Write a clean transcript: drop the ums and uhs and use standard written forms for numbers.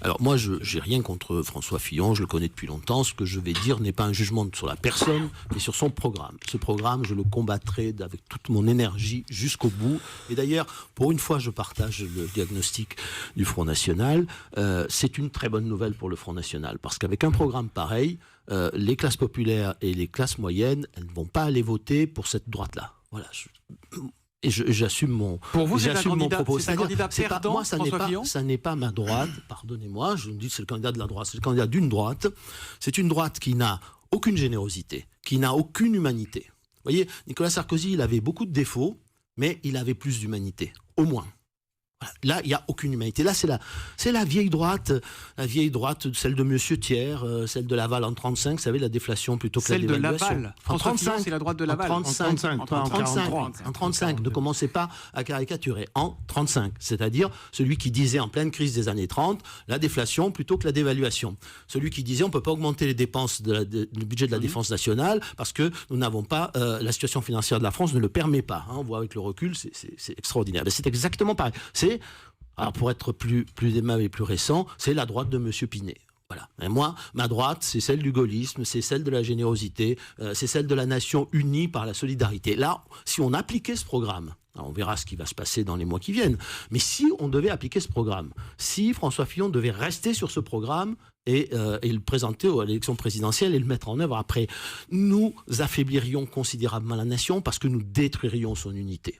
Alors moi, je n'ai rien contre François Fillon, je le connais depuis longtemps. Ce que je vais dire n'est pas un jugement sur la personne, mais sur son programme. Ce programme, je le combattrai avec toute mon énergie jusqu'au bout. Et d'ailleurs, pour une fois, je partage le diagnostic du Front National. C'est une très bonne nouvelle pour le Front National, parce qu'avec un programme pareil, les classes populaires et les classes moyennes, elles ne vont pas aller voter pour cette droite-là. Voilà. Et j'assume mon, pour vous, j'assume mon propos. C'est un candidat perdant, moi, François Fillon ? ça n'est pas ma droite, pardonnez-moi, je me dis que c'est le candidat de la droite, c'est le candidat d'une droite. C'est une droite qui n'a aucune générosité, qui n'a aucune humanité. Vous voyez, Nicolas Sarkozy, il avait beaucoup de défauts, mais il avait plus d'humanité, au moins. Là, il n'y a aucune humanité. Là, c'est la vieille droite, celle de Monsieur Thiers, celle de Laval en 35, vous savez, la déflation plutôt que la dévaluation. Celle de Laval. En 35, c'est la droite de Laval. En 35. Ne commencez pas à caricaturer. En 35, c'est-à-dire celui qui disait en pleine crise des années 30, la déflation plutôt que la dévaluation. Celui qui disait on ne peut pas augmenter les dépenses du budget de la défense nationale parce que nous n'avons pas, la situation financière de la France ne le permet pas. On voit avec le recul, c'est extraordinaire. Mais c'est exactement pareil. Alors pour être plus aimable et plus récent, c'est la droite de M. Pinet. Voilà. Et moi, ma droite, c'est celle du gaullisme, c'est celle de la générosité, c'est celle de la nation unie par la solidarité. Là, si on appliquait ce programme, alors on verra ce qui va se passer dans les mois qui viennent, mais si on devait appliquer ce programme, si François Fillon devait rester sur ce programme et le présenter à l'élection présidentielle et le mettre en œuvre après, nous affaiblirions considérablement la nation parce que nous détruirions son unité. Voilà.